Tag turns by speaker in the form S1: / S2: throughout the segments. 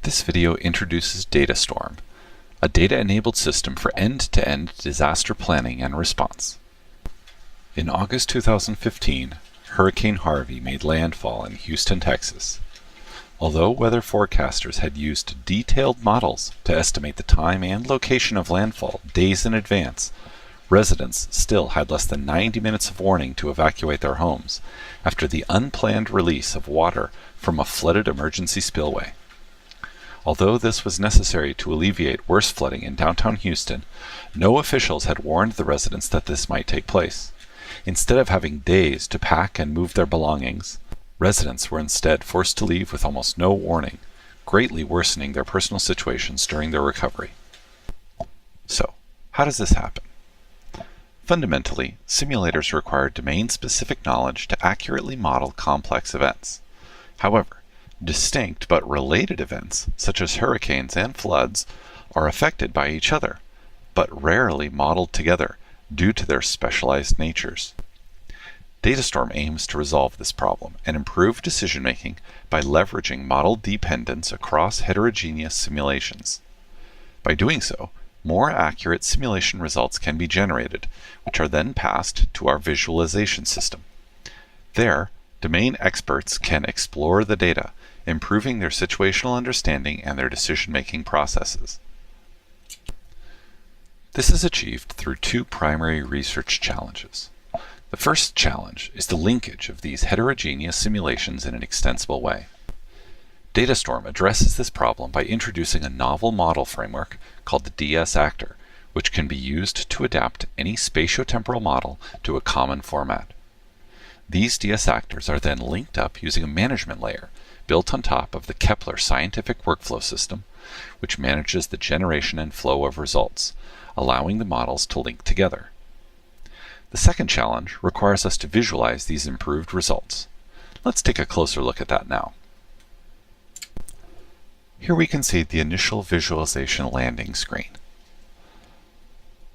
S1: This video introduces DataStorm, a data-enabled system for end-to-end disaster planning and response. In August 2015, Hurricane Harvey made landfall in Houston, Texas. Although weather forecasters had used detailed models to estimate the time and location of landfall days in advance, residents still had less than 90 minutes of warning to evacuate their homes after the unplanned release of water from a flooded emergency spillway. Although this was necessary to alleviate worse flooding in downtown Houston, no officials had warned the residents that this might take place. Instead of having days to pack and move their belongings, residents were instead forced to leave with almost no warning, greatly worsening their personal situations during their recovery. So, how does this happen? Fundamentally, simulators require domain-specific knowledge to accurately model complex events. However, distinct but related events, such as hurricanes and floods, are affected by each other, but rarely modeled together due to their specialized natures. DataStorm aims to resolve this problem and improve decision-making by leveraging model dependence across heterogeneous simulations. By doing so, more accurate simulation results can be generated, which are then passed to our visualization system. There, domain experts can explore the data, improving their situational understanding and their decision-making processes. This is achieved through two primary research challenges. The first challenge is the linkage of these heterogeneous simulations in an extensible way. DataStorm addresses this problem by introducing a novel model framework called the DS Actor, which can be used to adapt any spatiotemporal model to a common format. These DS Actors are then linked up using a management layer built on top of the Kepler scientific workflow system, which manages the generation and flow of results, allowing the models to link together. The second challenge requires us to visualize these improved results. Let's take a closer look at that now. Here we can see the initial visualization landing screen.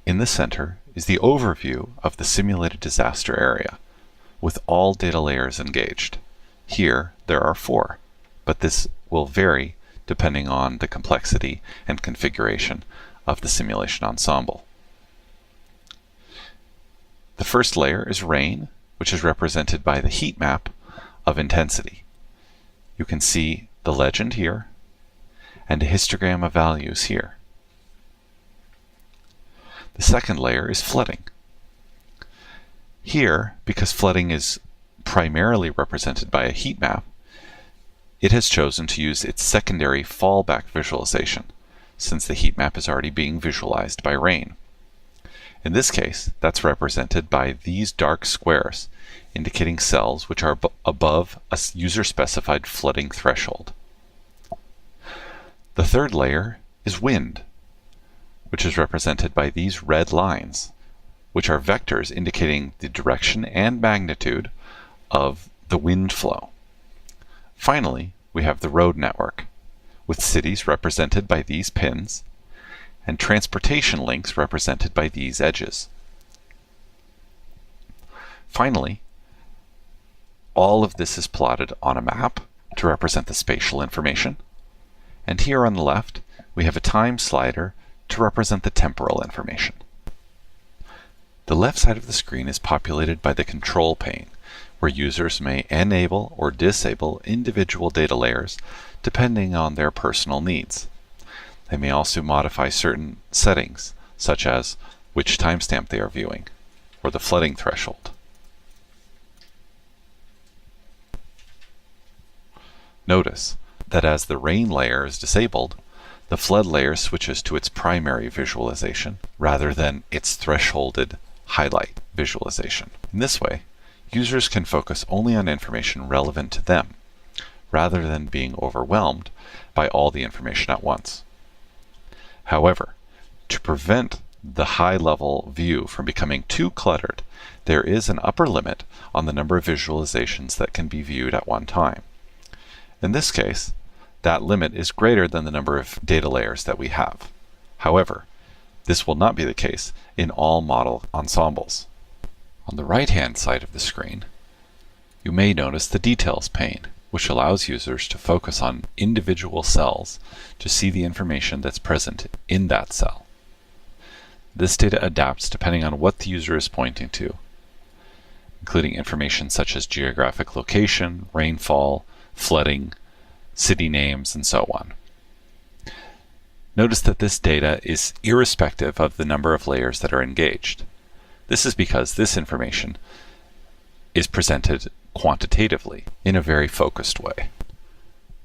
S1: In the center is the overview of the simulated disaster area, with all data layers engaged. Here there are 4, but this will vary depending on the complexity and configuration of the simulation ensemble. The first layer is rain, which is represented by the heat map of intensity. You can see the legend here and a histogram of values here. The second layer is flooding. Here, because flooding is primarily represented by a heat map, it has chosen to use its secondary fallback visualization, since the heat map is already being visualized by rain. In this case, that's represented by these dark squares, indicating cells which are above a user-specified flooding threshold. The third layer is wind, which is represented by these red lines, which are vectors indicating the direction and magnitude of the wind flow. Finally, we have the road network, with cities represented by these pins, and transportation links represented by these edges. Finally, all of this is plotted on a map to represent the spatial information, and here on the left, we have a time slider to represent the temporal information. The left side of the screen is populated by the control pane, where users may enable or disable individual data layers depending on their personal needs. They may also modify certain settings, such as which timestamp they are viewing, or the flooding threshold. Notice that as the rain layer is disabled, the flood layer switches to its primary visualization rather than its thresholded highlight visualization. In this way, users can focus only on information relevant to them, rather than being overwhelmed by all the information at once. However, to prevent the high-level view from becoming too cluttered, there is an upper limit on the number of visualizations that can be viewed at one time. In this case, that limit is greater than the number of data layers that we have. However, this will not be the case in all model ensembles. On the right-hand side of the screen, you may notice the Details pane, which allows users to focus on individual cells to see the information that's present in that cell. This data adapts depending on what the user is pointing to, including information such as geographic location, rainfall, flooding, city names, and so on. Notice that this data is irrespective of the number of layers that are engaged. This is because this information is presented quantitatively in a very focused way.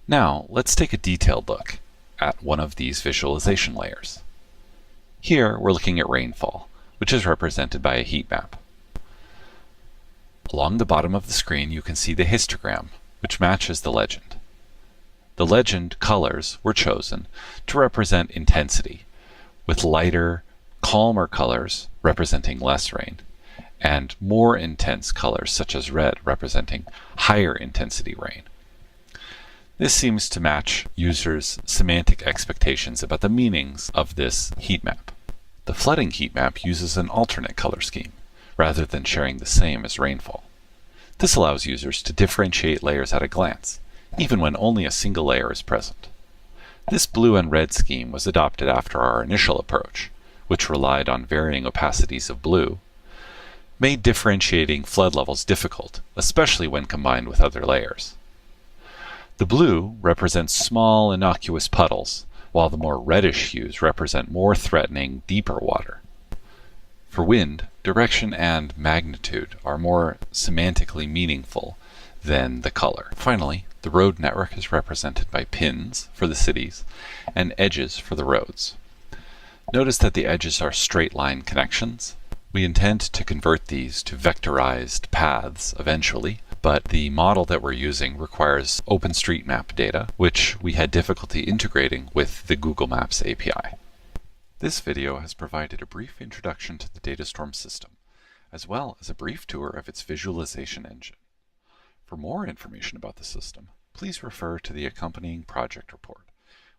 S1: Now, let's take a detailed look at one of these visualization layers. Here, we're looking at rainfall, which is represented by a heat map. Along the bottom of the screen, you can see the histogram, which matches the legend. The legend colors were chosen to represent intensity, with lighter, calmer colors representing less rain, and more intense colors such as red representing higher intensity rain. This seems to match users' semantic expectations about the meanings of this heat map. The flooding heat map uses an alternate color scheme, rather than sharing the same as rainfall. This allows users to differentiate layers at a glance, even when only a single layer is present. This blue and red scheme was adopted after our initial approach, which relied on varying opacities of blue, made differentiating flood levels difficult, especially when combined with other layers. The blue represents small, innocuous puddles, while the more reddish hues represent more threatening, deeper water. For wind, direction and magnitude are more semantically meaningful than the color. Finally, the road network is represented by pins for the cities and edges for the roads. Notice that the edges are straight line connections. We intend to convert these to vectorized paths eventually, but the model that we're using requires OpenStreetMap data, which we had difficulty integrating with the Google Maps API. This video has provided a brief introduction to the DataStorm system, as well as a brief tour of its visualization engine. For more information about the system, please refer to the accompanying project report,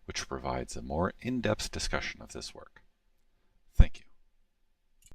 S1: which provides a more in-depth discussion of this work. Thank you.